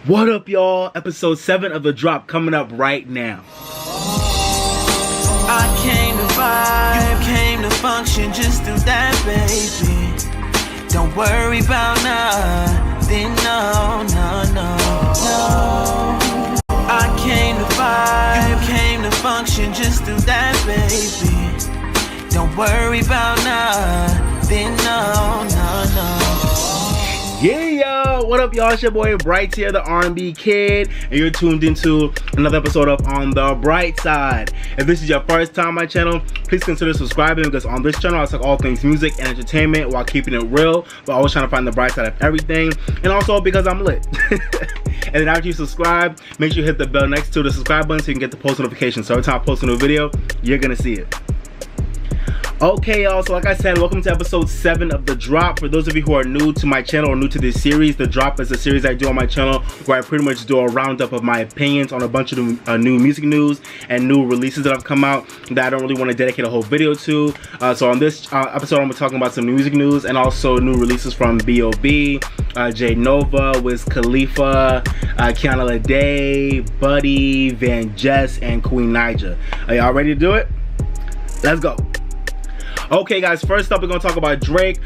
What up, y'all? Episode 7 of The Drop coming up right now. I came to vibe, you came to function, just do that, baby. Don't worry about nothing, no. I came to vibe, you came to function, just do that, baby. Don't worry about nothing, no. Yeah, what up, y'all? It's your boy Bright here, the R&B kid, and you're tuned into another episode of On the Bright Side. If this is your first time on my channel, please consider subscribing, because on this channel I talk all things music and entertainment while keeping it real, but always trying to find the bright side of everything, and also because I'm lit. And then after you subscribe, make sure you hit the bell next to the subscribe button so you can get the post notifications. So every time I post a new video, you're gonna see it. Okay, y'all, so like I said, welcome to episode 7 of The Drop. For those of you who are new to my channel or new to this series, The Drop is a series I do on my channel where I pretty much do a roundup of my opinions on a bunch of new music news and new releases that have come out that I don't really want to dedicate a whole video to. So on this episode, I'm talking about some new music news and also new releases from B.o.B, Jade Novah, Wiz Khalifa, Kiana, Lede, Buddy, VanJess, and Queen Naija. Are y'all ready to do it? Let's go. Okay, guys, first up we're gonna talk about Drake.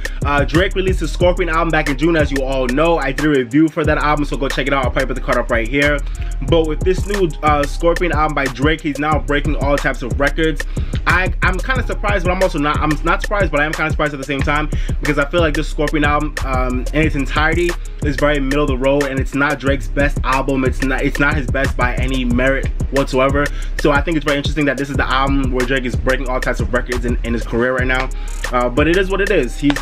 Drake released his Scorpion album back in June, as you all know. I did a review for that album, so go check it out. I'll probably put the card up right here. But with this new Scorpion album by Drake, he's now breaking all types of records. I'm kind of surprised, but I'm not surprised, but I am kind of surprised at the same time, because I feel like this Scorpion album in its entirety is very middle of the road, and it's not Drake's best album. It's not his best by any merit whatsoever. So I think it's very interesting that this is the album where Drake is breaking all types of records in his career right now. But it is what it is. He's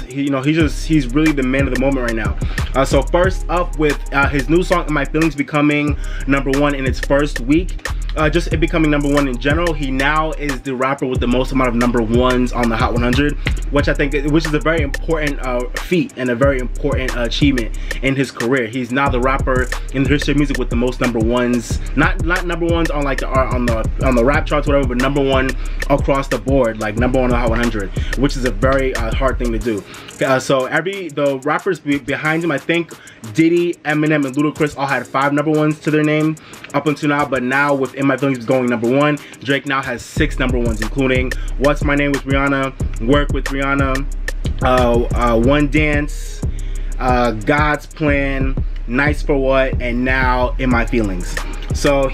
really the man of the moment right now. So first up with his new song "In My Feelings" becoming #1 in its first week. Just it becoming #1 in general. He now is the rapper with the most amount of #1s on the Hot 100, which is a very important feat and a very important achievement in his career. He's now the rapper in the history of music with the most #1s, not #1s on like on the rap charts, whatever, but #1 across the board, like #1 on the Hot 100, which is a very hard thing to do. So the rappers behind him, I think Diddy, Eminem, and Ludacris all had 5 #1s to their name up until now, but now with In My Feelings going #1, Drake now has 6 #1s, including What's My Name with Rihanna, Work with Rihanna, One Dance, God's Plan, Nice for What, and now In My Feelings. So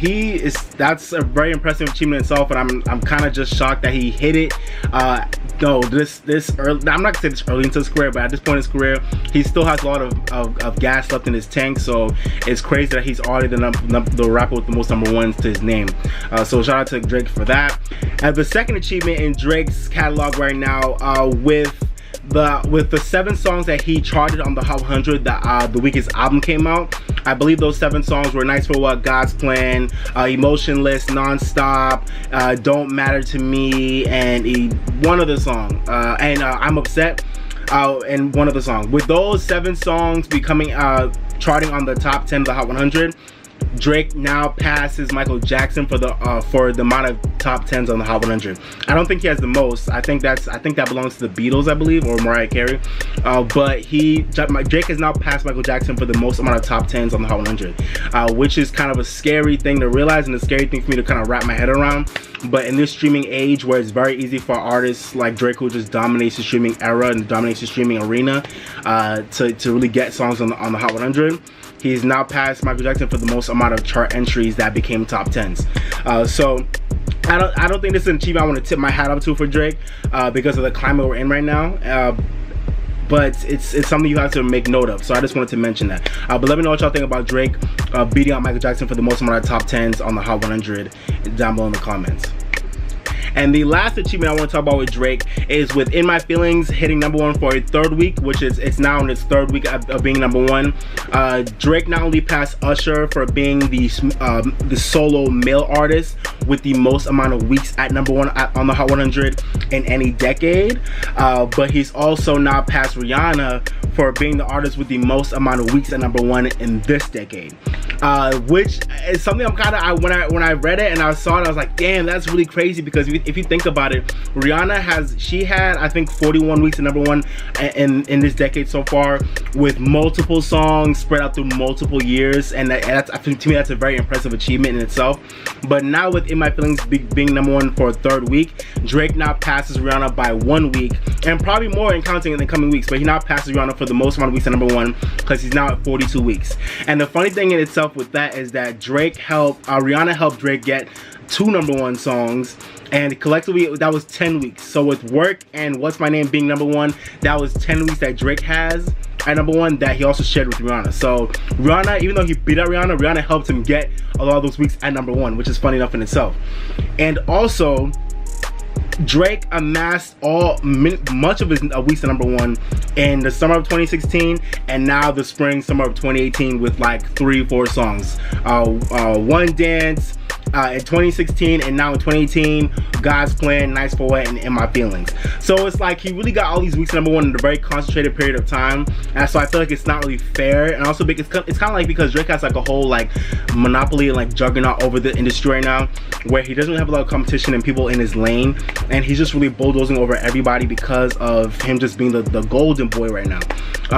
that's a very impressive achievement itself, and I'm kind of just shocked that he hit it. No, this early, I'm not gonna say this early into his career, but at this point in his career, he still has a lot of gas left in his tank. So it's crazy that he's already the rapper with the most #1s to his name. So shout out to Drake for that. And the second achievement in Drake's catalog right now, with the 7 songs that he charted on the Hot 100 the week his album came out. I believe those 7 songs were Nice for What, God's Plan, Emotionless, Nonstop, Don't Matter to Me, and one other song, and I'm Upset, and one other song. With those 7 songs becoming charting on the top 10 of the Hot 100, Drake now passes Michael Jackson for the amount of top 10s on the Hot 100. I don't think he has the most. I think that belongs to the Beatles, I believe, or Mariah Carey. But Drake has now passed Michael Jackson for the most amount of top 10s on the Hot 100, which is kind of a scary thing to realize and a scary thing for me to kind of wrap my head around. But in this streaming age, where it's very easy for artists like Drake, who just dominates the streaming era and dominates the streaming arena, to really get songs on the Hot 100. He's now passed Michael Jackson for the most amount of chart entries that became top 10s. So I don't think this is an achievement I want to tip my hat up to for Drake, because of the climate we're in right now. But it's something you have to make note of. So I just wanted to mention that. But let me know what y'all think about Drake beating out Michael Jackson for the most amount of top 10s on the Hot 100 down below in the comments. And the last achievement I want to talk about with Drake is with In My Feelings hitting #1 for a 3rd week, which is it's now in its 3rd week of being #1. Drake not only passed Usher for being the solo male artist with the most amount of weeks at #1 on the Hot 100 in any decade, but he's also now passed Rihanna for being the artist with the most amount of weeks at #1 in this decade. which is something I'm kind of, when I read it and I saw it, I was like, damn, that's really crazy, because if you think about it, Rihanna had I think 41 weeks at #1 in this decade so far, with multiple songs spread out through multiple years, and that's, to me, that's a very impressive achievement in itself. But now with In My Feelings being #1 for a 3rd week, Drake now passes Rihanna by 1 week, and probably more in counting in the coming weeks, but he now passes Rihanna for the most amount of weeks at #1, because he's now at 42 weeks. And the funny thing in itself with that is that Rihanna helped Drake get 2 #1 songs, and collectively that was 10 weeks. So with Work and What's My Name being #1, that was 10 weeks that Drake has at #1 that he also shared with Rihanna. So Rihanna, even though he beat out Rihanna helped him get a lot of those weeks at #1, which is funny enough in itself. And also, Drake amassed much of his weeks at #1 in the summer of 2016, and now the summer of 2018 with like 3-4 songs. One Dance in 2016, and now in 2018, God's Plan, Nice for What, and In My Feelings. So it's like he really got all these weeks at #1 in a very concentrated period of time, and so I feel like it's not really fair. And also it's kind of like, because Drake has like a whole like monopoly and like juggernaut over the industry right now, where he doesn't have a lot of competition and people in his lane, and he's just really bulldozing over everybody because of him just being the golden boy right now.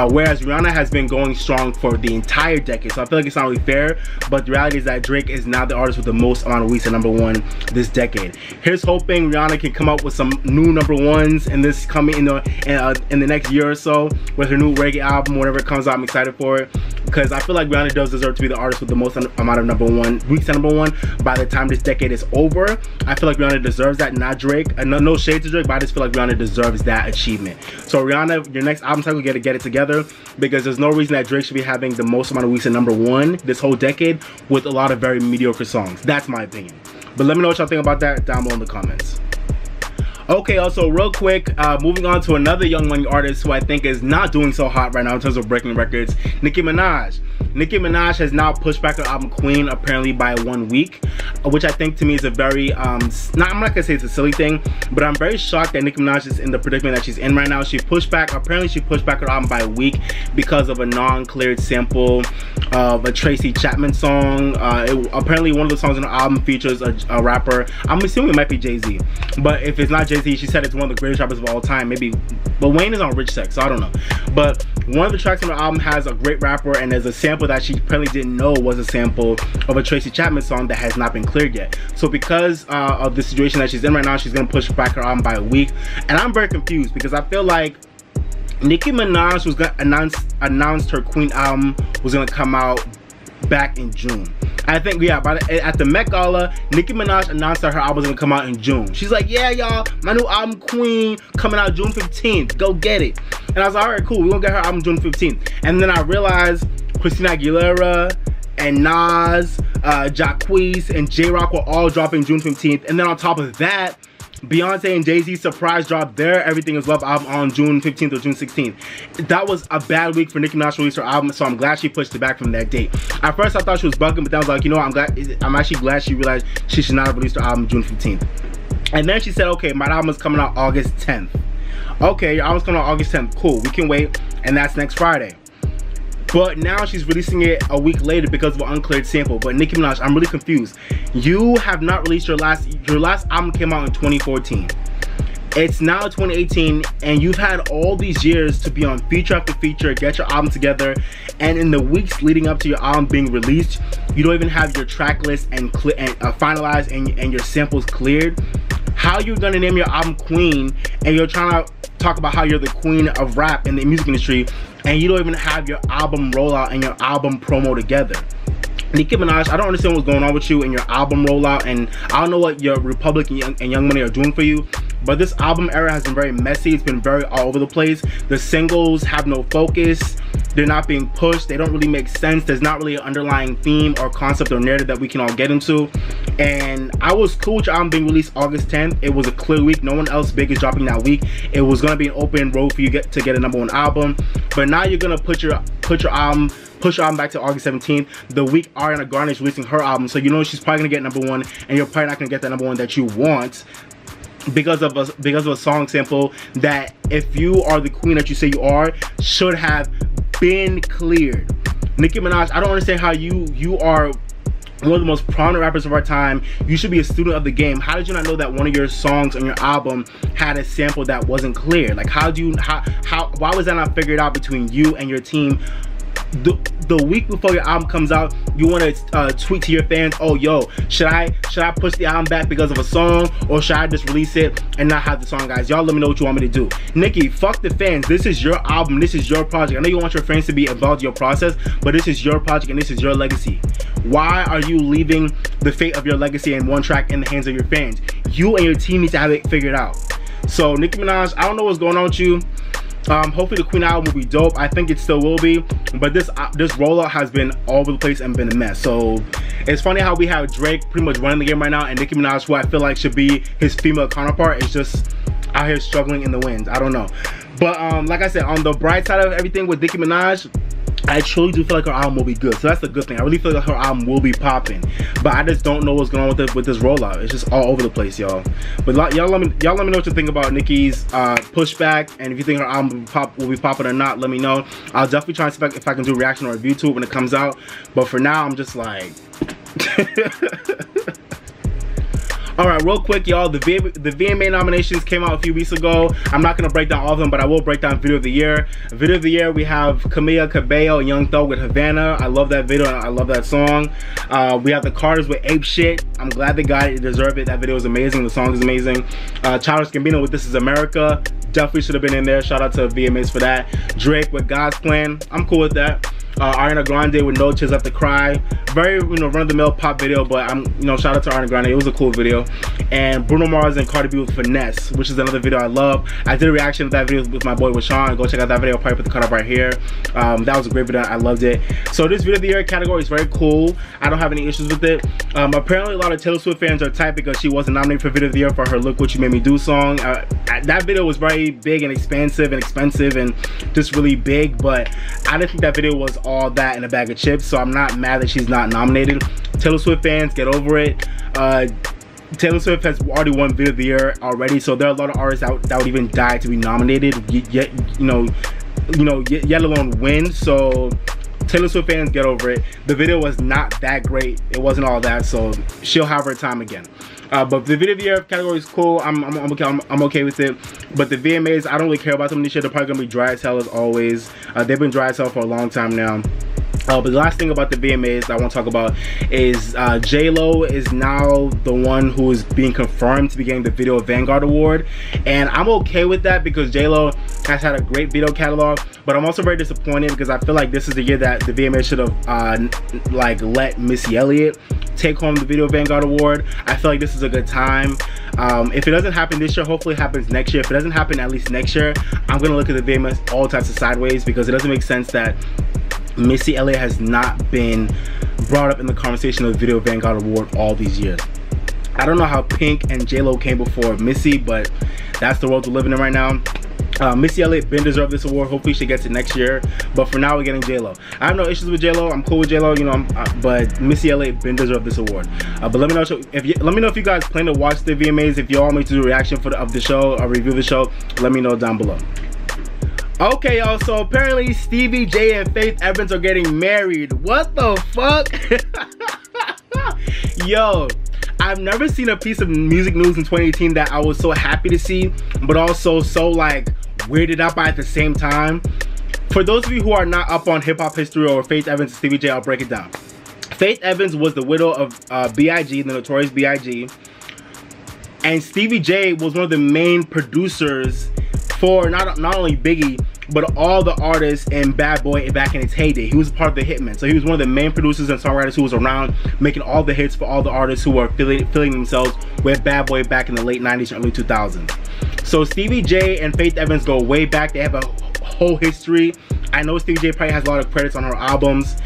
Whereas Rihanna has been going strong for the entire decade, so I feel like it's not really fair. But the reality is that Drake is now the artist with the most amount of weeks at #1 this decade. Here's hoping Rihanna can come up with some new #1s in this coming in the next year or so with her new reggae album, whenever it comes out. I'm excited for it, because I feel like Rihanna does deserve to be the artist with the most amount of weeks at #1 by the time this decade is over. I feel like Rihanna deserves that, not Drake. No shade to Drake, but I just feel like Rihanna deserves that achievement. So Rihanna, your next album cycle, get it together, because there's no reason that Drake should be having the most amount of weeks at #1 this whole decade with a lot of very mediocre songs. That's my opinion. But let me know what y'all think about that down below in the comments. Okay, also real quick, moving on to another young money artist who I think is not doing so hot right now in terms of breaking records, Nicki Minaj. Nicki Minaj has now pushed back her album Queen apparently by 1 week, which I think to me is a very, I'm not gonna say it's a silly thing, but I'm very shocked that Nicki Minaj is in the predicament that she's in right now. Apparently she pushed back her album by a week because of a non-cleared sample of a Tracy Chapman song. Apparently one of the songs on the album features a rapper, I'm assuming it might be Jay-Z, but if it's not Jay-Z, she said it's one of the greatest rappers of all time, maybe, but Wayne is on Rich Sex, so I don't know. But one of the tracks on the album has a great rapper, and there's a sample that she apparently didn't know was a sample of a Tracy Chapman song that has not been cleared yet. So because of the situation that she's in right now, she's gonna push back her album by a week, and I'm very confused, because I feel like Nicki Minaj was gonna announced her Queen album was gonna come out back in June. I think, yeah, at the Met Gala, Nicki Minaj announced that her album was gonna come out in June. She's like, yeah, y'all, my new album Queen coming out June 15th. Go get it. And I was like, all right, cool, we're gonna get her album June 15th. And then I realized Christina Aguilera and Nas, Jacquees, and J-Rock were all dropping June 15th. And then on top of that, Beyonce and Jay-Z surprise dropped their Everything Is Love album on June 15th or June 16th. That was a bad week for Nicki Minaj to release her album, so I'm glad she pushed it back from that date. At first I thought she was bugging, but then I was like, you know what, I'm actually glad she realized she should not have released her album June 15th. And then she said, okay, my album is coming out August 10th. Okay, your album's coming out August 10th, cool, we can wait, and that's next Friday. But now she's releasing it a week later because of an uncleared sample. But Nicki Minaj, I'm really confused. You have not released your last album came out in 2014. It's now 2018, and you've had all these years to be on feature after feature, get your album together, and in the weeks leading up to your album being released, you don't even have your track list and finalized and your samples cleared. How you're gonna name your album Queen, and you're trying to talk about how you're the queen of rap in the music industry, and you don't even have your album rollout and your album promo together? Nicki Minaj, I don't understand what's going on with you and your album rollout, and I don't know what your Republic and Young Money are doing for you, but this album era has been very messy. It's been very all over the place. The singles have no focus. They're not being pushed. They don't really make sense. There's not really an underlying theme or concept or narrative that we can all get into. And I was cool with your album being released August 10th. It was a clear week. No one else big is dropping that week. It was going to be an open road for you to get a #1 album. But now you're going to push your album back to August 17th, the week Ariana Grande is releasing her album. So you know she's probably going to get #1, and you're probably not going to get that #1 that you want because of a song sample that, if you are the queen that you say you are, should have been cleared. Nicki Minaj, I don't understand how you are one of the most prominent rappers of our time. You should be a student of the game. How did you not know that one of your songs on your album had a sample that wasn't clear? Like, why was that not figured out between you and your team? The week before your album comes out, you want to tweet to your fans, oh yo, should I push the album back because of a song, or should I just release it and not have the song? Guys, y'all let me know what you want me to do. Nicki, fuck the fans. This is your album, this is your project. I know you want your fans to be involved in your process, but this is your project and this is your legacy. Why are you leaving the fate of your legacy and one track in the hands of your fans? You and your team need to have it figured out. So Nicki Minaj, I don't know what's going on with you. Hopefully the Queen album will be dope. I think it still will be, but this rollout has been all over the place and been a mess. So it's funny how we have Drake pretty much running the game right now, and Nicki Minaj, who I feel like should be his female counterpart, is just out here struggling in the wind. I don't know, but like I said, on the bright side of everything with Nicki Minaj, I truly do feel like her album will be good. So that's the good thing. I really feel like her album will be popping, but I just don't know what's going on with this rollout. It's just all over the place, y'all. But y'all let me know what you think about Nicki's pushback, and if you think her album will be popping or not, let me know. I'll definitely try and see if I can do a reaction or review to it when it comes out. But for now, I'm just like Alright, real quick, y'all, the VMA nominations came out a few weeks ago. I'm not going to break down all of them, but I will break down Video of the Year. Video of the Year, we have Camila Cabello and Young Thug with Havana. I love that video, and I love that song. We have the Carters with Ape Shit. I'm glad they got it. They deserve it. That video is amazing. The song is amazing. Childish Gambino with This Is America. Definitely should have been in there. Shout out to VMAs for that. Drake with God's Plan. I'm cool with that. Ariana Grande with No Tears Left to Cry. Very, run-of-the-mill pop video, but shout out to Ariana Grande. It was a cool video. And Bruno Mars and Cardi B with Finesse, which is another video I love. I did a reaction to that video with my boy Sean. Go check out that video. I'll probably put the cut up right here. That was a great video. I loved it. So this Video of the Year category is very cool. I don't have any issues with it. Apparently, a lot of Taylor Swift fans are tight because she wasn't nominated for Video of the Year for her Look What You Made Me Do song. That video was very big and expansive and expensive and just really big, but I didn't think that video was all that in a bag of chips, so I'm not mad that she's not nominated. Taylor Swift fans, get over it. Taylor Swift has already won Video of the Year already, so there are a lot of artists that would even die to be nominated, yet alone win. So Taylor Swift fans, get over it. The video was not that great. It wasn't all that, so she'll have her time again. But the Video of the Year category is cool. I'm okay with it. But the VMAs, I don't really care about them this year. They're probably gonna be dry as hell as always. They've been dry as hell for a long time now. But the last thing about the VMAs I want to talk about is J.Lo is now the one who is being confirmed to be getting the Video Vanguard Award. And I'm okay with that because J.Lo has had a great video catalog. But I'm also very disappointed because I feel like this is the year that the VMAs should have let Missy Elliott take home the Video Vanguard Award. I feel like this is a good time. If it doesn't happen this year, hopefully it happens next year. If it doesn't happen at least next year, I'm going to look at the VMAs all types of sideways because it doesn't make sense that Missy Elliott has not been brought up in the conversation of the Video Vanguard Award all these years. I don't know how Pink and J.Lo came before Missy, but that's the world we're living in right now. Missy Elliott been deserved this award. Hopefully she gets it next year, but for now we're getting J.Lo. I have no issues with J.Lo. I'm cool with J.Lo, but Missy Elliott been deserved this award. But let me know if you guys plan to watch the VMAs. If you all want me to do a reaction of the show or review the show, let me know down below. Okay, y'all, so apparently Stevie J and FEFE Evans are getting married. What the fuck? Yo, I've never seen a piece of music news in 2018 that I was so happy to see, but also so weirded out by at the same time. For those of you who are not up on hip-hop history or FEFE Evans and Stevie J, I'll break it down. FEFE Evans was the widow of B.I.G., the notorious B.I.G., and Stevie J was one of the main producers for not only Biggie, but all the artists in Bad Boy back in its heyday. He was part of the Hitmen, so he was one of the main producers and songwriters who was around making all the hits for all the artists who were affiliating themselves with Bad Boy back in the late 90s and early 2000s. So Stevie J and FEFE Evans go way back. They have a whole history. I know Stevie J probably has a lot of credits on her albums.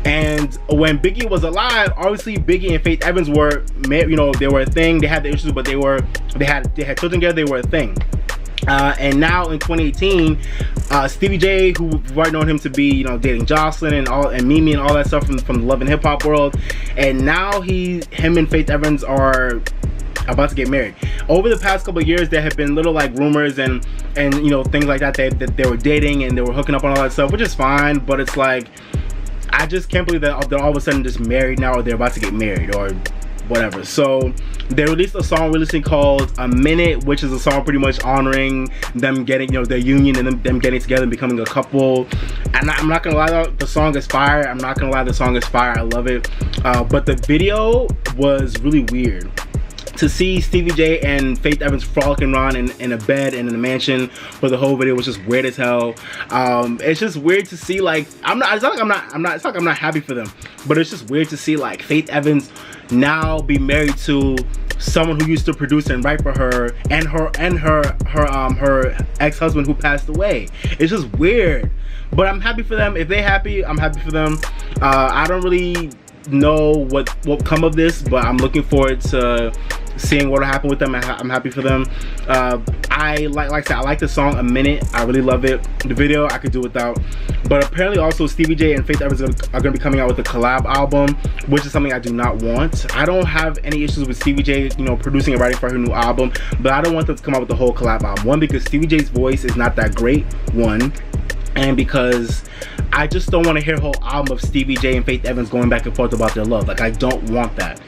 And when Biggie was alive, obviously Biggie and FEFE Evans were, they were a thing. They had the issues, but they had children together. They were a thing. And now in 2018, Stevie J, who we've already known him to be, dating Jocelyn and Mimi and all that stuff from the Love and Hip Hop world, and now him and FEFE Evans are about to get married. Over the past couple of years, there have been little rumors and things like that they were dating and they were hooking up on all that stuff, which is fine, but it's I just can't believe that they're all of a sudden just married now, or they're about to get married, or whatever. So they released a song recently called A Minute, which is a song pretty much honoring them getting, you know, their union and them getting together and becoming a couple. And I'm not gonna lie though, the song is fire. I'm not gonna lie, the song is fire. I love it. But the video was really weird. To see Stevie J and Faith Evans frolicking around in a bed and in a mansion for the whole video was just weird as hell. It's just weird to see, like, it's not like I'm not happy for them, but it's just weird to see like Faith Evans now be married to someone who used to produce and write for her, and her ex-husband who passed away. It's just weird, but I'm happy for them. If they're happy, I'm happy for them. I don't really know what will come of this, but I'm looking forward to seeing what will happen with them. I'm happy for them. I like I like the song A Minute. I really love it. The video I could do without, but apparently also Stevie J and Faith Evans are going to be coming out with a collab album, which is something I do not want. I don't have any issues with Stevie J, you know, producing and writing for her new album, but I don't want them to come out with the whole collab album. One, because Stevie J's voice is not that great, one, and because I just don't want to hear a whole album of Stevie J and Faith Evans going back and forth about their love. Like, I don't want that.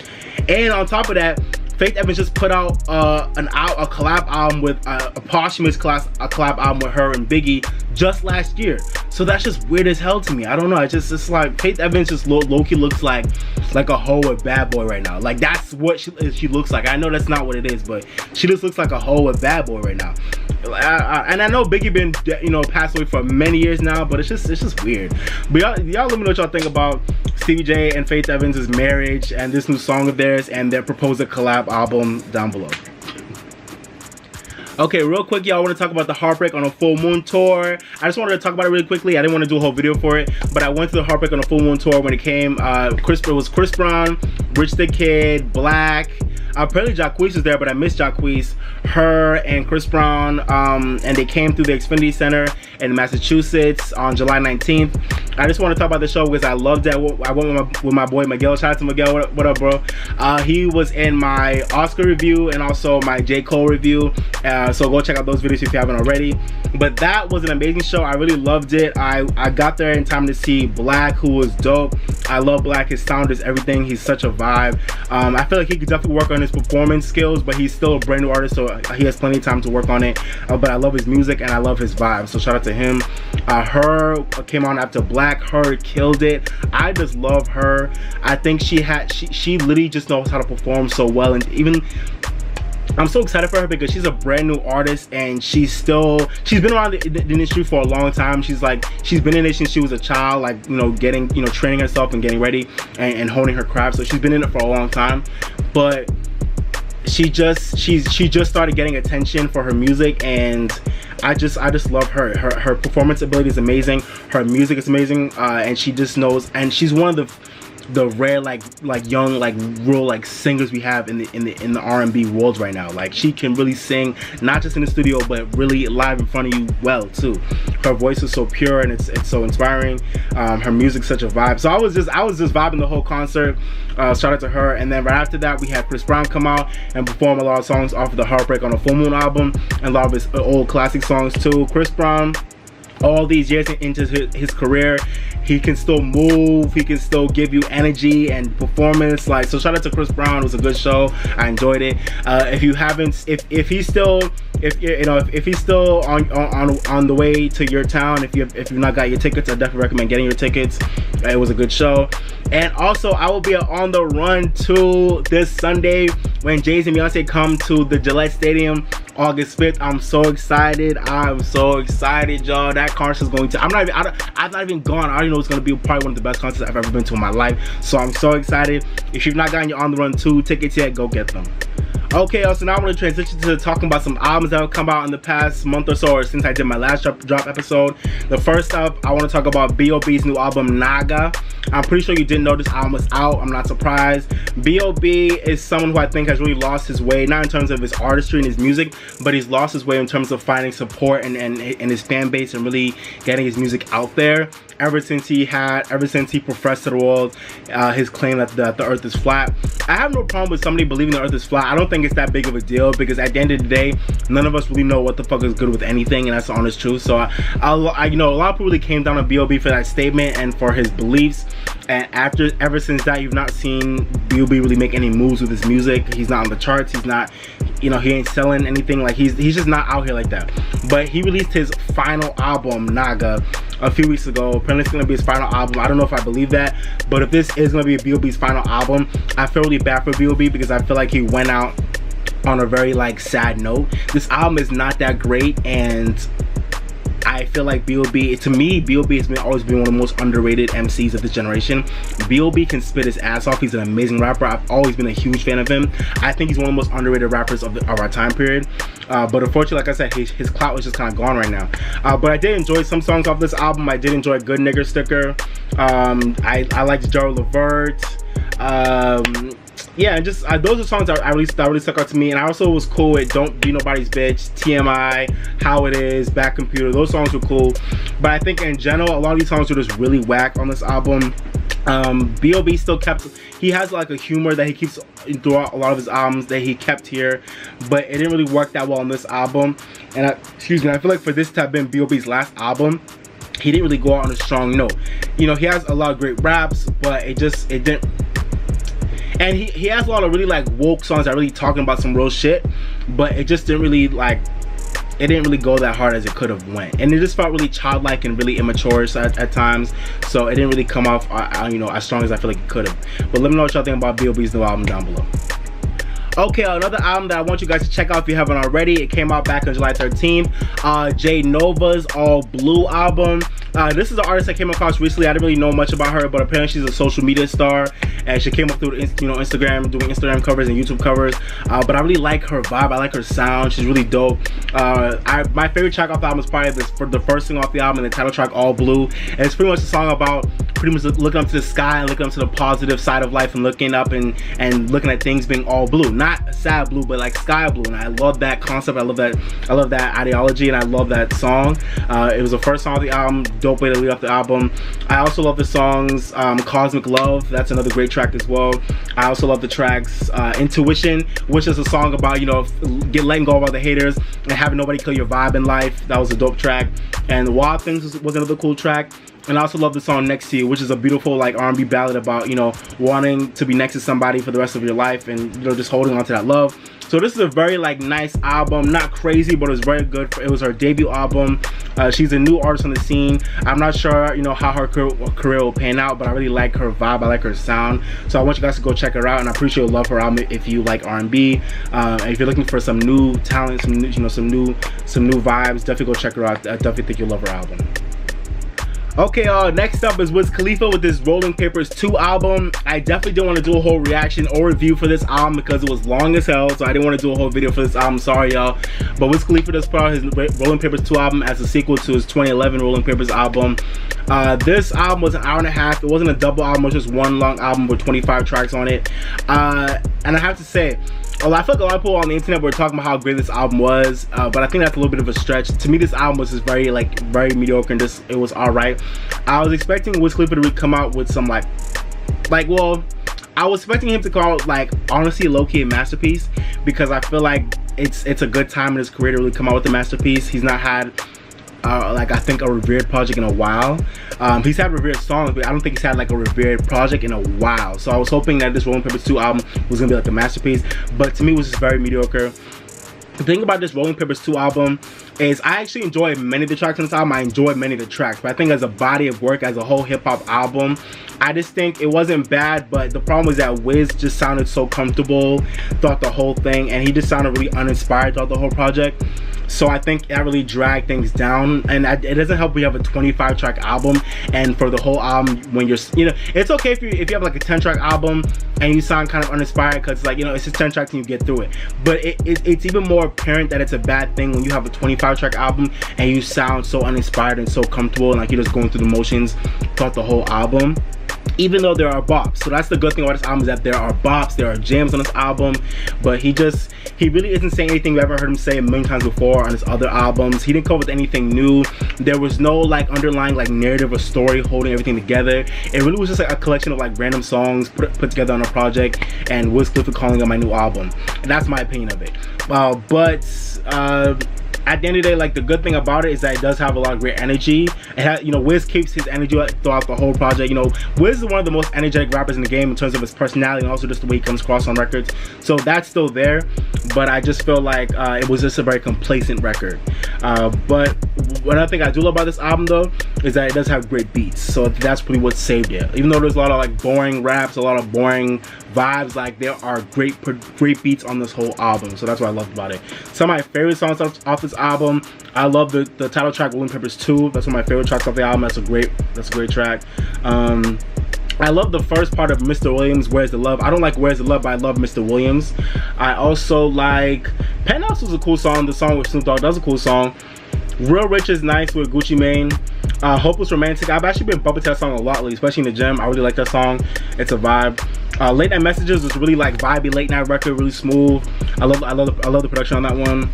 And on top of that, Faith Evans just put out a collab album with a posthumous collab album with her and Biggie just last year. So that's just weird as hell to me. I don't know. It's like Faith Evans just low-key looks like a hoe with Bad Boy right now. Like, that's what she looks like. I know that's not what it is, but she just looks like a hoe with Bad Boy right now. And I know Biggie been, you know, passed away for many years now, but it's just weird. But y'all let me know what y'all think about Stevie J and Faith Evans' marriage and this new song of theirs and their proposed collab album down below. Okay, real quick, y'all, I want to talk about the Heartbreak on a Full Moon tour. I just wanted to talk about it really quickly. I didn't want to do a whole video for it, but I went to the Heartbreak on a Full Moon tour when it came. It was Chris Brown, Rich the Kid, Black. Apparently Jacquees was there, but I missed Jacquees. Her and Chris Brown, and they came through the Xfinity Center in Massachusetts on July 19th. I just want to talk about the show because I loved it. I went with my boy Miguel. Shout out to Miguel. What up, bro? He was in my Oscar review and also my J. Cole review. So go check out those videos if you haven't already. But that was an amazing show. I really loved it. I got there in time to see Black, who was dope. I love Black. His sound is everything. He's such a vibe. I feel like he could definitely work on his performance skills, but he's still a brand new artist, so he has plenty of time to work on it. But I love his music and I love his vibe, so shout out to him. Her came on after Black. Her killed it. I just love her. I think she literally just knows how to perform so well, and even I'm so excited for her because she's a brand new artist and she's been around the industry for a long time. She's been in it since she was a child, like, you know, training herself and getting ready and honing her craft. So she's been in it for a long time, but she just started getting attention for her music, and I just love her. Her performance ability is amazing. Her music is amazing, and she just knows. And she's one of the rare young real singers we have in the R&B world right now. Like, she can really sing, not just in the studio but really live in front of you well too. Her voice is so pure and it's so inspiring. Her music's such a vibe. So I was just vibing the whole concert. Shout out to her. And then right after that, we had Chris Brown come out and perform a lot of songs off of the Heartbreak on a Full Moon album, and a lot of his old classic songs too. Chris Brown, all these years into his career, he can still move, he can still give you energy and performance. Like, so shout out to Chris Brown. It was a good show. I enjoyed it. If you haven't, if he's still on the way to your town, if you've not got your tickets, I definitely recommend getting your tickets. It was a good show. And also, I will be on the run too this Sunday when Jay and Beyonce come to the Gillette Stadium August 5th. I'm so excited. I'm so excited, y'all. That concert is going to, I've not even gone. I already know it's going to be probably one of the best concerts I've ever been to in my life. So I'm so excited. If you've not gotten your On the Run 2 tickets yet, go get them. Okay, so now I'm going to transition to talking about some albums that have come out in the past month or so, or since I did my last drop episode. The first up, I want to talk about B.o.B's new album, Naga. I'm pretty sure you didn't know this album was out. I'm not surprised. B.o.B is someone who I think has really lost his way, not in terms of his artistry and his music, but he's lost his way in terms of finding support and his fan base and really getting his music out there. Ever since he professed to the world his claim that the earth is flat. I have no problem with somebody believing the earth is flat. I don't think it's that big of a deal, because at the end of the day, none of us really know what the fuck is good with anything, and that's the honest truth. So I you know, a lot of people really came down on B.o.B for that statement and for his beliefs. And ever since that, you've not seen B.o.B really make any moves with his music. He's not on the charts. He's not, you know, he ain't selling anything. Like he's just not out here like that. But he released his final album, Naga, a few weeks ago. Apparently it's gonna be his final album. I don't know if I believe that, but if this is gonna be B.o.B's final album, I feel really bad for B.o.B because I feel like he went out on a very like sad note. This album is not that great, and I feel like B.o.B, to me, B.o.B has always been one of the most underrated MCs of this generation. B.o.B can spit his ass off. He's an amazing rapper. I've always been a huge fan of him. I think he's one of the most underrated rappers of our time period. But unfortunately, like I said, his clout is just kind of gone right now. But I did enjoy some songs off this album. I did enjoy Good Nigger Sticker. I liked Jar Levert. Yeah, and just those are songs that really stuck out to me. And I also was cool with Don't Be Nobody's Bitch, TMI, How It Is, Back Computer. Those songs were cool. But I think in general, a lot of these songs were just really whack on this album. B.o.B still he has like a humor that he keeps throughout a lot of his albums that he kept here, but it didn't really work that well on this album. And excuse me, I feel like for this to have been B.o.B's last album, he didn't really go out on a strong note. You know, he has a lot of great raps, but it didn't. And he has a lot of really like woke songs that are really talking about some real shit, but it just didn't really like, it didn't really go that hard as it could have went. And it just felt really childlike and really immature at times, so it didn't really come off you know, as strong as I feel like it could have. But let me know what y'all think about B.o.B's new album down below. Okay, another album that I want you guys to check out if you haven't already. It came out back on July 13th. Jade Novah's All Blue album. This is an artist I came across recently. I didn't really know much about her, but apparently she's a social media star, and she came up through Instagram, doing Instagram covers and YouTube covers. But I really like her vibe. I like her sound. She's really dope. My favorite track off the album is probably the first single off the album, and the title track All Blue. And it's pretty much a song about pretty much looking up to the sky and looking up to the positive side of life and looking up and looking at things being all blue. Not sad blue, but like sky blue. And I love that concept. I love that ideology, and I love that song. It was the first song of the album. Dope way to lead off the album. I also love the songs Cosmic Love. That's another great track as well. I also love the tracks Intuition, which is a song about, you know, letting go of all the haters and having nobody kill your vibe in life. That was a dope track. And Wild Things was another cool track. And I also love the song Next to You, which is a beautiful like R&B ballad about, you know, wanting to be next to somebody for the rest of your life and, you know, just holding on to that love. So this is a very like nice album, not crazy, but it was very good. It was her debut album. She's a new artist on the scene. I'm not sure, you know, how her career will pan out, but I really like her vibe. I like her sound. So I want you guys to go check her out, and I appreciate you'll love her album if you like R&B. And if you're looking for some new talent, some new vibes, definitely go check her out. I definitely think you'll love her album. Okay, next up is Wiz Khalifa with his Rolling Papers 2 album. I definitely didn't want to do a whole reaction or review for this album because it was long as hell, so I didn't want to do a whole video for this album. Sorry, y'all. But Wiz Khalifa does put out his Rolling Papers 2 album as a sequel to his 2011 Rolling Papers album. This album was an hour and a half. It wasn't a double album, it was just one long album with 25 tracks on it. And I have to say, I feel like a lot of people on the internet were talking about how great this album was, but I think that's a little bit of a stretch. To me, this album was just very mediocre, and it was alright. I was expecting Wiz Khalifa to come out with some well, I was expecting him to come out like honestly low-key a masterpiece, because I feel like it's a good time in his career to really come out with a masterpiece. He's not had I think a revered project in a while. He's had revered songs, but I don't think he's had like a revered project in a while. So I was hoping that this Rolling Papers 2 album was gonna be like a masterpiece, but to me it was just very mediocre. The thing about this Rolling Papers 2 album is I actually enjoy many of the tracks on this album. I enjoy many of the tracks, but I think as a body of work, as a whole hip-hop album, I just think it wasn't bad, but the problem was that Wiz just sounded so comfortable throughout the whole thing, and he just sounded really uninspired throughout the whole project. So I think that really dragged things down, and it doesn't help when you have a 25-track album, and for the whole album, when you're, you know, it's okay if you have like a 10-track album and you sound kind of uninspired, because like, you know, it's just 10 tracks and you get through it. But it's even more apparent that it's a bad thing when you have a 25-track album and you sound so uninspired and so comfortable, and like you're just going through the motions throughout the whole album. even though there are bops. So that's the good thing about this album, is that there are bops, there are jams on this album, but he really isn't saying anything we haven't heard him say a million times before on his other albums. He didn't come up with anything new. There was no like underlying like narrative or story holding everything together. It really was just like a collection of like random songs put together on a project, and Wiz Khalifa calling it my new album. And that's my opinion of it. At the end of the day, like, the good thing about it is that it does have a lot of great energy. It has, you know, Wiz keeps his energy throughout the whole project. You know, Wiz is one of the most energetic rappers in the game in terms of his personality and also just the way he comes across on records. So that's still there, but I just feel like it was just a very complacent record. But another thing I do love about this album though is that it does have great beats. So that's really what saved it. Even though there's a lot of like boring raps, a lot of boring vibes, like there are great beats on this whole album. So that's what I loved about it. Some of my favorite songs off this album, I love the title track William Peppers 2. That's one of my favorite tracks off the album. That's a great track. I love the first part of Mr. Williams, Where's the Love. I don't like Where's the Love, but I love Mr. Williams. I also like Penthouse was a cool song. The song with Snoop Dogg, that's a cool song. Real Rich is nice with Gucci Mane. Hopeless Romantic, I've actually been bumping to that song a lot lately, especially in the gym. I really like that song. It's a vibe. Late Night Messages was really like vibey late night record, really smooth. I love the production on that one.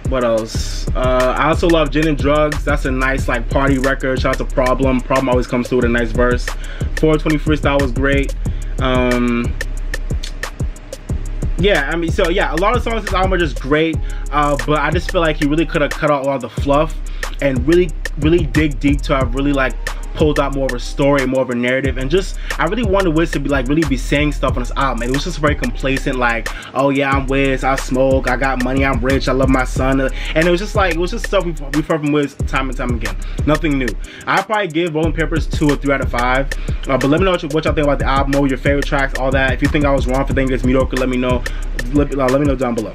What else? I also love Gin and Drugs. That's a nice like party record. Shout out to Problem. Problem always comes through with a nice verse. 420 Freestyle was great. Yeah, I mean, so yeah, a lot of songs in this album are just great, but I just feel like he really could have cut out a lot of the fluff and really dig deep to have really like pulled out more of a story, more of a narrative, and just I really wanted Wiz to be like really be saying stuff on this album. And it was just very complacent, like, oh yeah, I'm Wiz, I smoke, I got money, I'm rich, I love my son, and it was just like, it was just stuff we've heard from Wiz time and time again. Nothing new. I'd probably give Rolling Peppers 2 or 3 out of 5. But let me know what y'all think about the album, what were your favorite tracks, all that. If you think I was wrong for thinking it's mediocre, let me know. Let me know down below.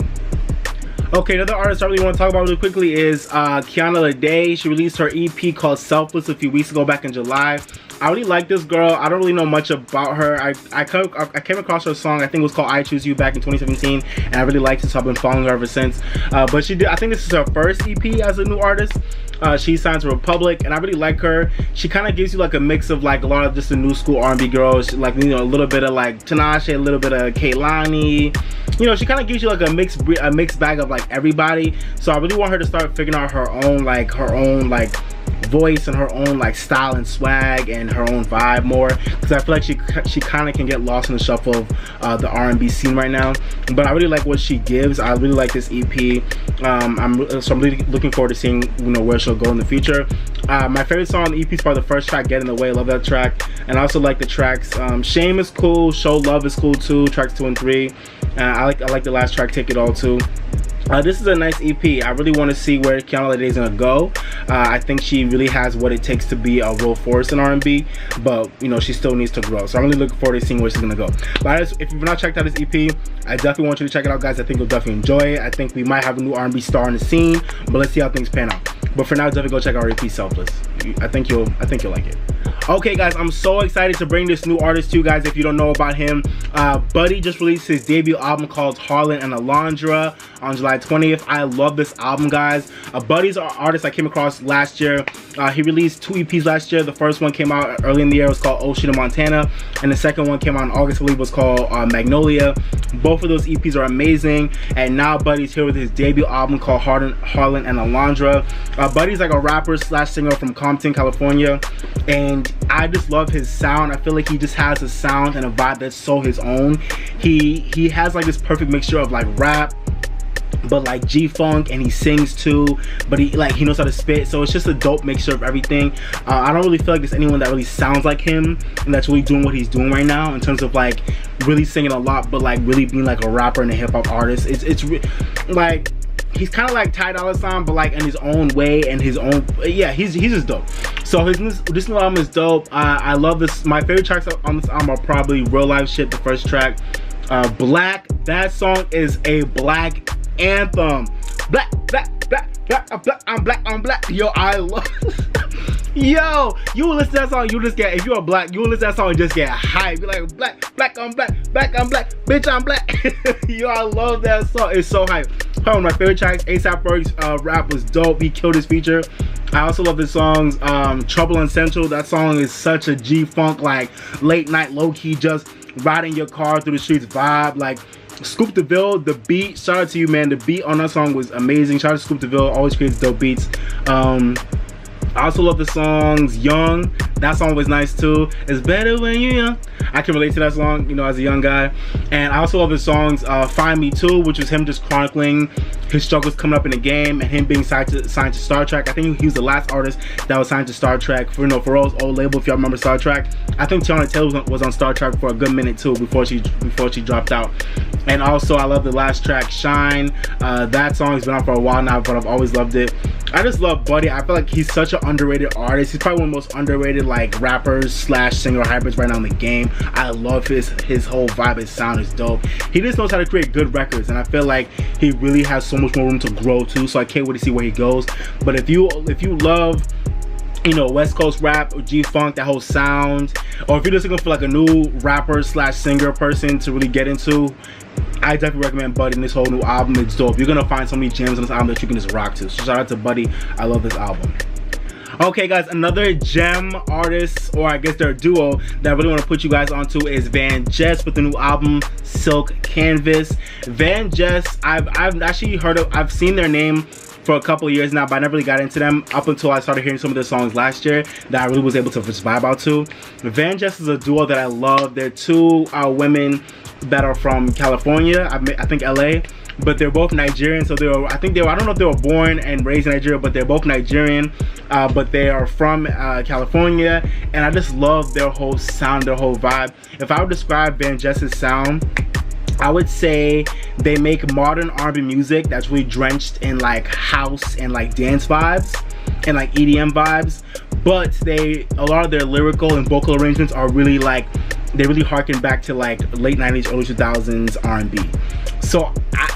Okay, another artist I really want to talk about really quickly is Kiana Lede. She released her EP called Selfless a few weeks ago, back in July. I really like this girl. I don't really know much about her. I came across her song, I think it was called I Choose You, back in 2017, and I really liked it, so I've been following her ever since. But I think this is her first EP as a new artist. She signed to Republic, and I really like her. She kind of gives you like a mix of like a lot of just the new school R&B girls, like, you know, a little bit of like Tinashe, a little bit of Kehlani. You know, she kind of gives you like a mixed bag of like everybody. So I really want her to start figuring out her own voice and her own like style and swag and her own vibe more, because I feel like she kind of can get lost in the shuffle of the R&B scene right now. But I really like what she gives. I really like this EP. I'm really looking forward to seeing, you know, where she'll go in the future. My favorite song on the EP is probably the first track, Get in the Way. I love that track. And I also like the tracks Shame is cool, Show Love is cool too, tracks 2 and 3. I like the last track, Take It All too. This is a nice EP. I really want to see where Kiana Lede is gonna go. I think she really has what it takes to be a real force in R&B, but you know, she still needs to grow. So I'm really looking forward to seeing where she's gonna go. But if you've not checked out this EP, I definitely want you to check it out, guys. I think you'll definitely enjoy it. I think we might have a new R&B star in the scene, but let's see how things pan out. But for now, definitely go check out our EP, Selfless. I think you'll like it. Okay, guys, I'm so excited to bring this new artist to you guys. If you don't know about him, Buddy just released his debut album called Harlan and Alondra on July 20th. I love this album, guys. Buddy's an artist I came across last year. He released 2 EPs last year. The first one came out early in the year. It was called Ocean in Montana, and the second one came out in August, I believe, was called Magnolia. Both of those EPs are amazing, and now Buddy's here with his debut album called Harlan and Alondra. Buddy's like a rapper slash singer from Compton, California, and I just love his sound. I feel like he just has a sound and a vibe that's so his own. He has like this perfect mixture of like rap, but like G-funk, and he sings too, but he knows how to spit, so it's just a dope mixture of everything. I don't really feel like there's anyone that really sounds like him and that's really doing what he's doing right now in terms of like really singing a lot, but like really being like a rapper and a hip-hop artist. It's like, he's kind of like Ty Dolla $ign, but like in his own way and his own, yeah, he's just dope. So this new album is dope. I love this. My favorite tracks on this album are probably Real Life Shit, the first track. Black, that song is a black anthem. Black, I'm black. Yo, I love yo, you will listen to that song, you just get, if you're black, you will listen to that song and just get hype. You're like, black, I'm black, bitch, I'm black. Yo, I love that song. It's so hype. Probably one of my favorite tracks. A$AP Ferg's rap was dope. He killed his feature. I also love the songs Trouble and Central. That song is such a G-Funk, like late night low-key, just riding your car through the streets vibe. Like Scoop DeVille, the beat, shout out to you, man. The beat on that song was amazing. Shout out to Scoop DeVille, always creates dope beats. I also love the songs Young. That song was nice too. It's better when you're young. I can relate to that song, you know, as a young guy. And I also love the songs Find Me Too, which was him just chronicling his struggles coming up in the game and him being signed to Star Trek. I think he was the last artist that was signed to Star Trek for, you know, Pharrell's old label, if y'all remember Star Trek. I think Tiana Taylor was on Star Trek for a good minute too before she dropped out. And also I love the last track, Shine. That song has been out for a while now, but I've always loved it. I just love Buddy. I feel like he's such an underrated artist. He's probably one of the most underrated like rappers slash singer hybrids right now in the game. I love his whole vibe. His sound is dope. He just knows how to create good records, and I feel like he really has so much more room to grow too. So I can't wait to see where he goes. But if you love, you know, West Coast rap or G-Funk, that whole sound, or if you're just looking for like a new rapper slash singer person to really get into, I definitely recommend Buddy. And this whole new album is dope. You're gonna find so many gems on this album that you can just rock to. So shout out to Buddy. I love this album. Okay guys, another gem artist, or I guess they're a duo, that I really want to put you guys onto is VanJess with the new album Silk Canvas. VanJess, I've actually I've seen their name for a couple of years now, but I never really got into them up until I started hearing some of their songs last year that I really was able to just vibe out to. VanJess is a duo that I love. They're two women that are from California, I think LA, but they're both Nigerian. So I don't know if they were born and raised in Nigeria, but they're both Nigerian, but they are from California, and I just love their whole sound, their whole vibe. If I would describe VanJess's sound, I would say they make modern R&B music that's really drenched in like house and like dance vibes and like EDM vibes, but a lot of their lyrical and vocal arrangements are really like, they really harken back to like late 90s, early 2000s R&B. So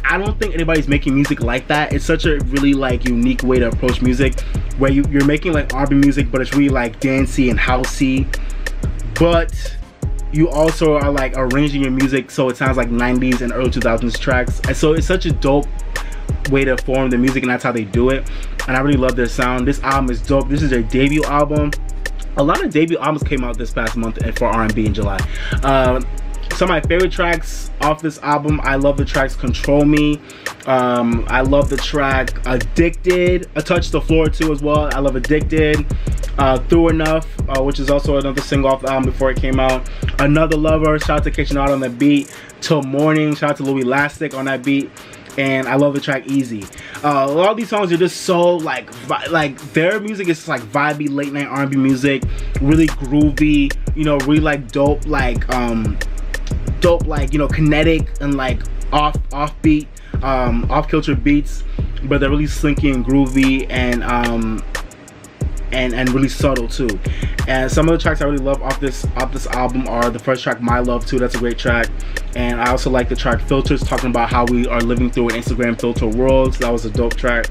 I don't think anybody's making music like that. It's such a really like unique way to approach music, where you're making like R&B music, but it's really like dancey and housey, but you also are like arranging your music so it sounds like 90s and early 2000s tracks. And so it's such a dope way to form the music, and that's how they do it. And I really love their sound. This album is dope. This is their debut album. A lot of debut albums came out this past month for R&B in July. Some of my favorite tracks off this album, I love the tracks Control Me. I love the track Addicted. I Touched the Floor too as well. I love Addicted. Through Enough, which is also another single off the album before it came out. Another Lover, shout out to Kiana on the beat. Till Morning, shout out to Louis Lastic on that beat. And I love the track Easy. A lot of these songs are just so like their music is like vibey late night R&B music, really groovy, you know, really like dope like you know, kinetic and like offbeat, off-kilter beats, but they're really slinky and groovy and really subtle too. And some of the tracks I really love off this album are the first track, My Love too. That's a great track. And I also like the track Filters, talking about how we are living through an Instagram filter world. So that was a dope track.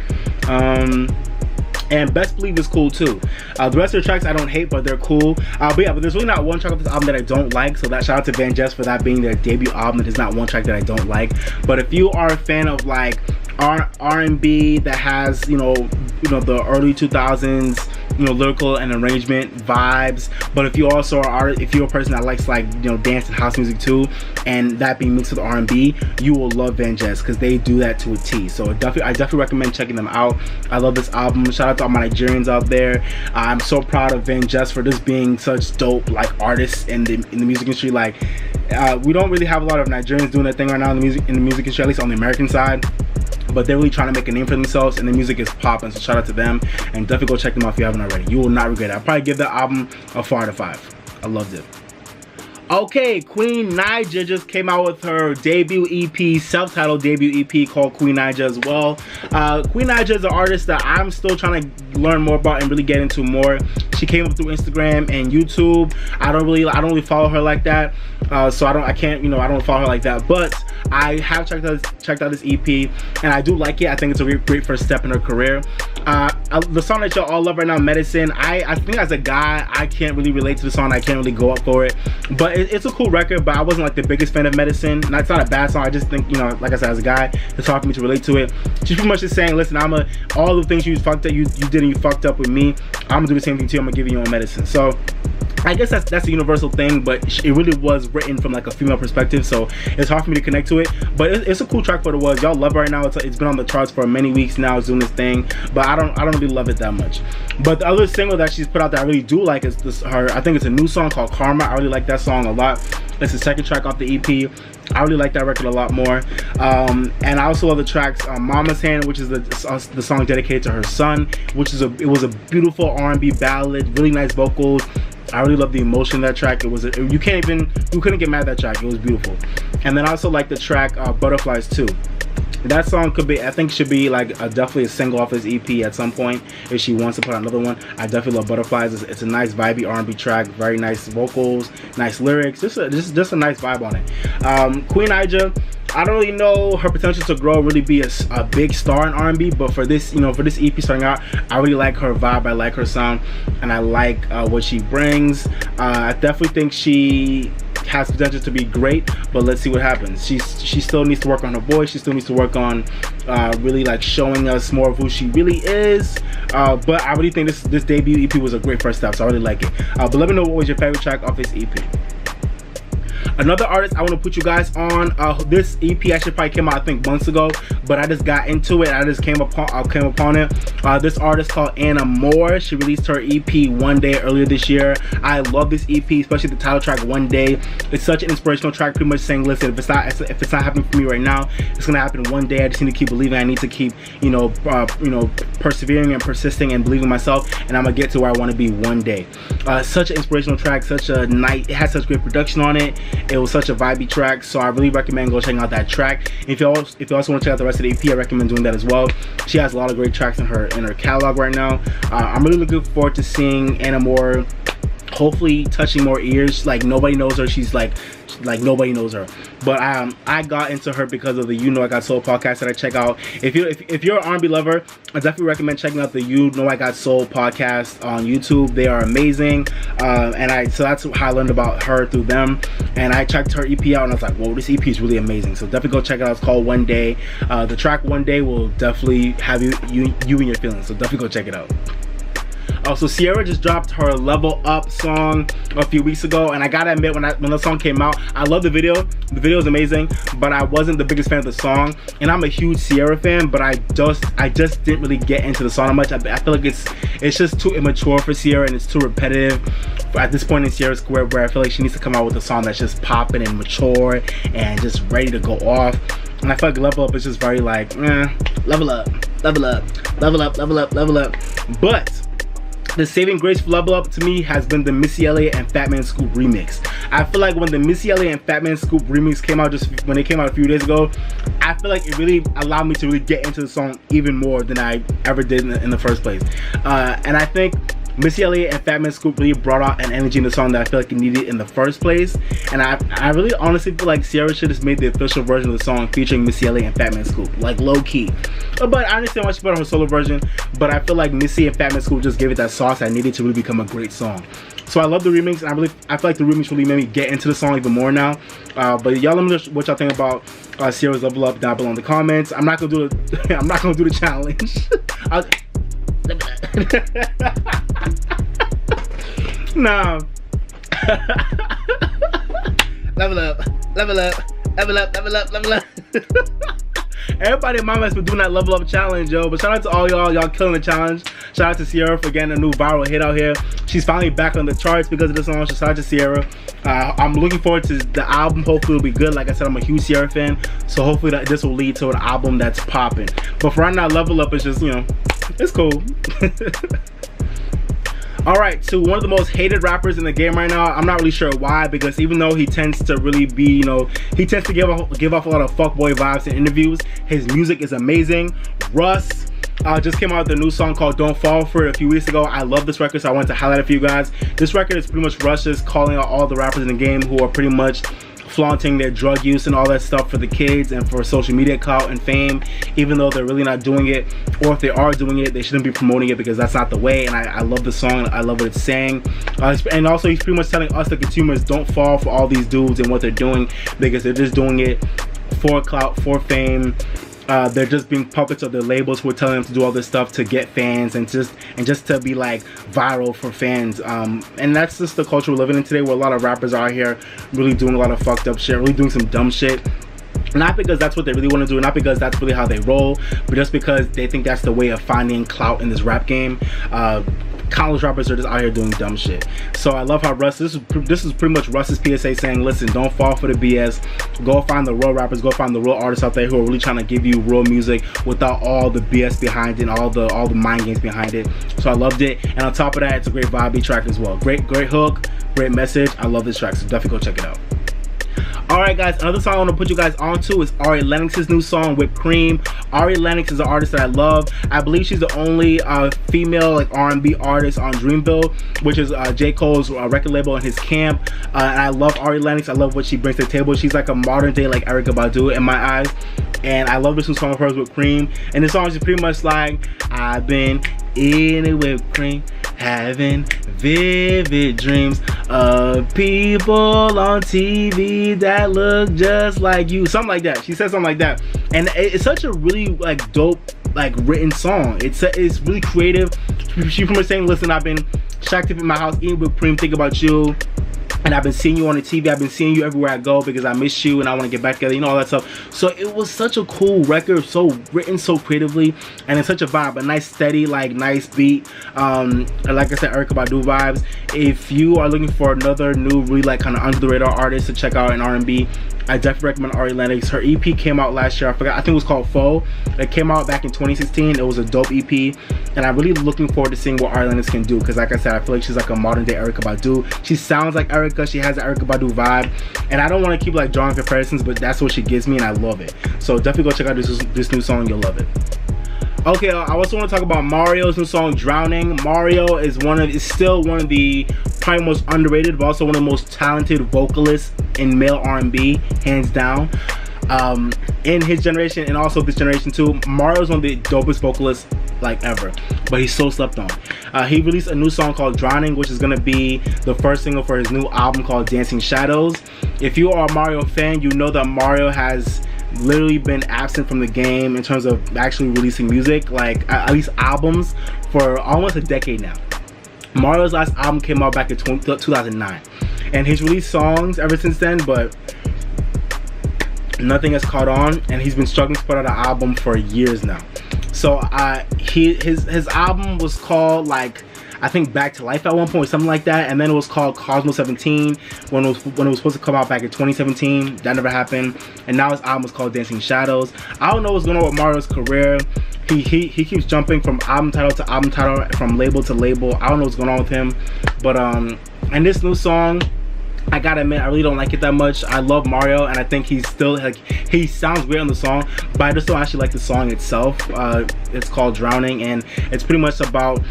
And Best Believe is cool too. The rest of the tracks I don't hate, but they're cool. But yeah, but there's really not one track of this album that I don't like. So that shout out to VanJess for that being their debut album. There's not one track that I don't like. But if you are a fan of like R&B that has, you know the early 2000s, you know, lyrical and arrangement vibes, but if you also if you're a person that likes like, you know, dance and house music too, and that being mixed with R&B, you will love VanJess because they do that to a T. So I definitely recommend checking them out. I love this album. Shout out to all my Nigerians out there. I'm so proud of VanJess for just being such dope like artists in the music industry. Like we don't really have a lot of Nigerians doing that thing right now in the music industry, at least on the American side. But they're really trying to make a name for themselves, and the music is popping. So shout out to them, and definitely go check them out if you haven't already. You will not regret it. I'll probably give that album a 4 out of 5. I loved it. Okay, Queen Naija just came out with her debut EP, self-titled debut EP called Queen Naija as well. Queen Naija is an artist that I'm still trying to learn more about and really get into more. She came up through Instagram and YouTube. I don't really follow her like that, so I don't follow her like that. But I have checked out this EP, and I do like it. I think it's a great first step in her career. The song that y'all all love right now, Medicine, I think as a guy, I can't really relate to the song. I can't really go up for it. But it's a cool record, but I wasn't like the biggest fan of Medicine. And it's not a bad song. I just think, you know, like I said, as a guy, it's hard for me to relate to it. She's pretty much just saying, listen, all the things you fucked up, you did and you fucked up with me, I'm gonna do the same thing to you. I'm gonna give you your own medicine. So I guess that's a universal thing, but it really was written from like a female perspective, so it's hard for me to connect to it. But it's a cool track for what it was. Y'all love it right now. It's been on the charts for many weeks now. It's doing this thing, but I don't really love it that much. But the other single that she's put out that I really do like is I think it's a new song called Karma. I really like that song a lot. It's the second track off the EP. I really like that record a lot more. And I also love the tracks Mama's Hand, which is the song dedicated to her son, which is it was a beautiful R&B ballad, really nice vocals. I really love the emotion of that track. You couldn't get mad at that track. It was beautiful. And then I also like the track Butterflies too. That song I think should be like definitely a single off this EP at some point if she wants to put out another one. I definitely love Butterflies. It's a nice vibey R&B track, very nice vocals, nice lyrics, just a nice vibe on it. Queen Naija, I don't really know her potential to grow, really be a big star in R&B, but for this, you know, for this EP starting out, I really like her vibe, I like her sound, and I like what she brings. I definitely think she has potential to be great, but let's see what happens. She still needs to work on her voice. She still needs to work on really like showing us more of who she really is. But I really think this debut EP was a great first step, so I really like it. But let me know what was your favorite track off this EP. Another artist I want to put you guys on, this EP actually probably came out I think months ago, but I just got into it. I just came upon it. This artist called Anna Moore. She released her EP One Day earlier this year. I love this EP, especially the title track One Day. It's such an inspirational track, pretty much saying, listen, if it's not happening for me right now, it's gonna happen one day. I just need to keep believing. I need to keep persevering and persisting and believing in myself, and I'm gonna get to where I want to be one day. Such an inspirational track, it has such great production on it. It was such a vibey track, so I really recommend go checking out that track. If you also want to check out the rest of the EP, I recommend doing that as well. She has a lot of great tracks in her catalog right now. I'm really looking forward to seeing Anna Moore hopefully touching more ears. Like nobody knows her. She's like nobody knows her. But I got into her because of the You Know I Got Soul podcast that I check out. If you're an R&B lover, I definitely recommend checking out the You Know I Got Soul podcast on YouTube. They are amazing. So that's how I learned about her, through them. And I checked her EP out and I was like, whoa, this EP is really amazing. So definitely go check it out. It's called One Day. The track One Day will definitely have you in your feelings. So definitely go check it out. Also, Ciara just dropped her Level Up song a few weeks ago, and I gotta admit, when the song came out, I love the video. The video is amazing, but I wasn't the biggest fan of the song. And I'm a huge Ciara fan, but I just didn't really get into the song much. I feel like it's just too immature for Ciara, and it's too repetitive at this point in Ciara's career, where I feel like she needs to come out with a song that's just popping and mature and just ready to go off. And I feel like Level Up is just very like, level up, level up, level up, level up, level up. But the saving grace for Level Up to me has been the Missy Elliott and Fatman Scoop remix. I feel like when the Missy Elliott and Fatman Scoop remix came out, when they came out a few days ago, I feel like it really allowed me to really get into the song even more than I ever did in the first place. And I think Missy Elliott and Fatman Scoop really brought out an energy in the song that I feel like it needed in the first place. And I really honestly feel like Ciara should have made the official version of the song featuring Missy Elliott and Fatman Scoop, like low key. But I understand why she put on her solo version, but I feel like Missy and Fatman Scoop just gave it that sauce I needed to really become a great song. So I love the remix, and I feel like the remix really made me get into the song even more now. But y'all let me know what y'all think about Ciara's Level Up down below in the comments. I'm not gonna do the challenge. Nah. Level up, level up, level up, level up, level up. Everybody in my has been doing that Level Up challenge, yo. But shout out to all y'all killing the challenge. Shout out to Ciara for getting a new viral hit out here. She's finally back on the charts because of the song. So shout out to Ciara. I'm looking forward to the album. Hopefully it'll be good. Like I said, I'm a huge Ciara fan, so hopefully this will lead to an album that's popping. But for right now, Level Up is just, you know, it's cool. Alright, so one of the most hated rappers in the game right now. I'm not really sure why, because even though he tends to really be, you know, he tends to give off a lot of fuckboy vibes in interviews, his music is amazing. Russ just came out with a new song called Don't Fall For It a few weeks ago. I love this record, so I wanted to highlight it for you guys. This record is pretty much Russ just calling out all the rappers in the game who are pretty much flaunting their drug use and all that stuff for the kids and for social media clout and fame, even though they're really not doing it, or if they are doing it, they shouldn't be promoting it because that's not the way. And I love the song, I love what it's saying, and also he's pretty much telling us, the consumers, don't fall for all these dudes and what they're doing, because they're just doing it for clout, for fame. They're just being puppets of their labels who are telling them to do all this stuff to get fans and just to be like viral for fans. And that's just the culture we're living in today, where a lot of rappers are out here really doing a lot of fucked up shit, really doing some dumb shit. Not because that's what they really want to do, not because that's really how they roll, but just because they think that's the way of finding clout in this rap game. Countless rappers are just out here doing dumb shit. So I love how Russ, this is pretty much Russ's PSA saying, listen, don't fall for the BS. Go find the real rappers, go find the real artists out there who are really trying to give you real music without all the BS behind it and all the mind games behind it. So I loved it, and on top of that, it's a great vibe track as well. Great hook, great message. I love this track, so definitely go check it out. Alright guys, another song I want to put you guys onto is Ari Lennox's new song, Whipped Cream. Ari Lennox is an artist that I love. I believe she's the only female like R&B artist on Dreamville, which is J. Cole's record label and his camp. And I love Ari Lennox. I love what she brings to the table. She's like a modern day like Erykah Badu in my eyes. And I love this new song of hers, Whipped Cream. And this song is pretty much like, I've been eating whipped cream, having vivid dreams of people on TV that look just like you, something like that. She said something like that, and it's such a really like dope like written song. It's really creative. She from saying, listen, I've been shacked up in my house eating whipped cream, think about you, and I've been seeing you on the TV, I've been seeing you everywhere I go because I miss you and I want to get back together, you know, all that stuff. So it was such a cool record, so written so creatively, and it's such a vibe, a nice steady, like nice beat. Like I said, Erykah Badu vibes. If you are looking for another new, really like kind of under the radar artist to check out in R&B, I definitely recommend Ari Lennox. Her EP came out last year, I forgot, I think it was called Faux. It came out back in 2016. It was a dope EP, and I'm really looking forward to seeing what Ari Lennox can do, because like I said, I feel like she's like a modern day Erykah Badu. She sounds like Erykah, she has the Erykah Badu vibe, and I don't want to keep like drawing comparisons, but that's what she gives me, and I love it. So definitely go check out this new song, you'll love it. Okay, I also want to talk about Mario's new song, Drowning. Mario is still one of the probably most underrated, but also one of the most talented vocalists in male R&B, hands down. In his generation and also this generation too, Mario's one of the dopest vocalists like ever, but he's so slept on. He released a new song called Drowning, which is gonna be the first single for his new album called Dancing Shadows. If you are a Mario fan, you know that Mario has literally been absent from the game in terms of actually releasing music, like at least albums, for almost a decade now. Mario's last album came out back in 2009, and he's released songs ever since then, but nothing has caught on, and he's been struggling to put out an album for years now. So his album was called, like, I think Back to Life at one point, something like that, and then it was called Cosmos 17 when it was supposed to come out back in 2017. That never happened, and now his album is called Dancing Shadows. I don't know what's going on with Mario's career. He keeps jumping from album title to album title, from label to label. I don't know what's going on with him, but and this new song, I gotta admit, I really don't like it that much. I love Mario, and I think he's still like, he sounds weird on the song, but I just don't actually like the song itself. It's called Drowning, and it's pretty much about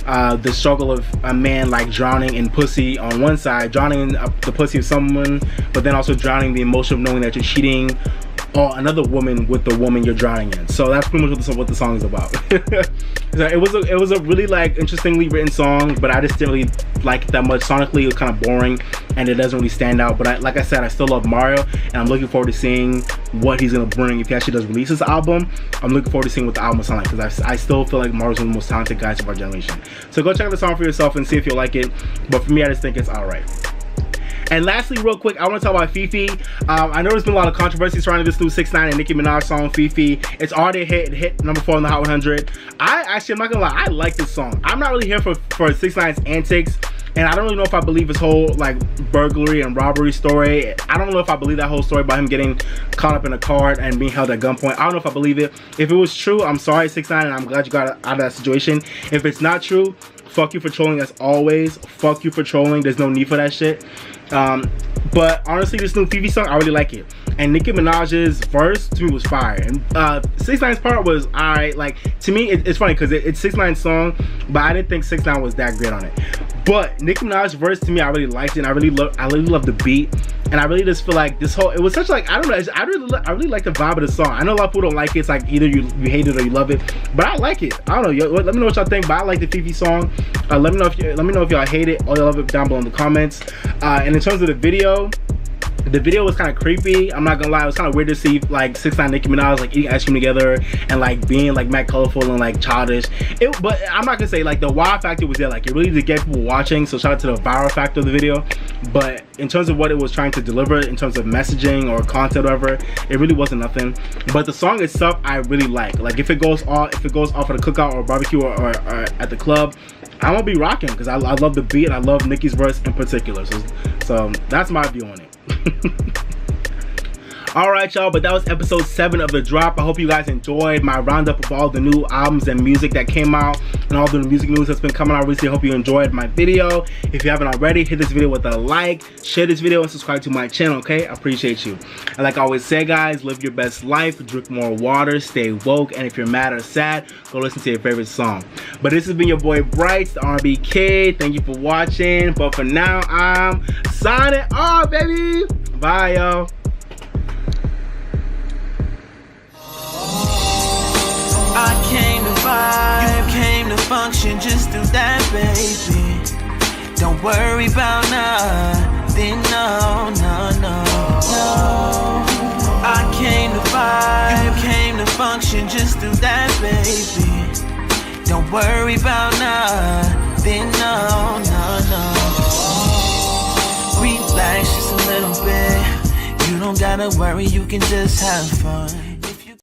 the struggle of a man like drowning in pussy on one side, drowning in the pussy of someone, but then also drowning the emotion of knowing that you're cheating on another woman with the woman you're drowning in. So that's pretty much what the song is about. So it was a really like interestingly written song, but I just didn't really like it that much. Sonically, it was kind of boring, and it doesn't really stand out. But like I said, I still love Mario, and I'm looking forward to seeing what he's gonna bring if he actually does release his album. I'm looking forward to seeing what the album will sound like, because I still feel like Mario's one of the most talented guys of our generation. So go check out the song for yourself and see if you like it. But for me, I just think it's alright. And lastly, real quick, I want to talk about FEFE. I know there's been a lot of controversy surrounding this new 6ix9ine and Nicki Minaj song, FEFE. It's already hit number 4 on the Hot 100. I'm not gonna lie, I like this song. I'm not really here for 6ix9ine's antics, and I don't really know if I believe his whole like burglary and robbery story. I don't know if I believe that whole story about him getting caught up in a car and being held at gunpoint. I don't know if I believe it. If it was true, I'm sorry, 6ix9ine, and I'm glad you got out of that situation. If it's not true, fuck you for trolling as always. Fuck you for trolling. There's no need for that shit. But honestly, this new FEFE song, I really like it. And Nicki Minaj's verse to me was fire. And 6ix9ine's part was alright. Like, to me, it's funny because it's 6ix9ine's song, but I didn't think 6ix9ine was that great on it. But Nicki Minaj's verse, to me, I really liked it. And I really love the beat. and I really just feel like this whole, it was such like, I don't know, I really like the vibe of the song. I know a lot of people don't like it. It's like either you hate it or you love it, but I like it. I don't know, let me know what y'all think, but I like the FEFE song. Let me know if y'all hate it or you love it down below in the comments. And in terms of the video was kind of creepy. I'm not gonna lie, it was kind of weird to see like 6ix9ine Nicki Minaj like eating ice cream together and like being like mad colorful and like childish. But I'm not gonna say like the wow factor was there. Like it really did get people watching, so shout out to the viral factor of the video. But in terms of what it was trying to deliver, in terms of messaging or content or whatever, it really wasn't nothing. But the song itself I really like. Like if it goes off at a cookout or barbecue or at the club, I'm gonna be rocking because I love the beat and I love Nicki's verse in particular. So that's my view on it. Alright y'all, but that was episode 7 of The Drop. I hope you guys enjoyed my roundup of all the new albums and music that came out and all the music news that's been coming out recently. I hope you enjoyed my video. If you haven't already, hit this video with a like, share this video, and subscribe to my channel, okay? I appreciate you. And like I always say guys, live your best life, drink more water, stay woke, and if you're mad or sad, go listen to your favorite song. But this has been your boy Bright, the R&B Kid. Thank you for watching, but for now, I'm signing off, baby. Bye, y'all. I came to vibe, you came to function, just do that, baby. Don't worry about nothing, no. I came to vibe, you came to function, just do that, baby. Don't worry about nothing, no. Relax just a little bit. You don't gotta worry, you can just have fun.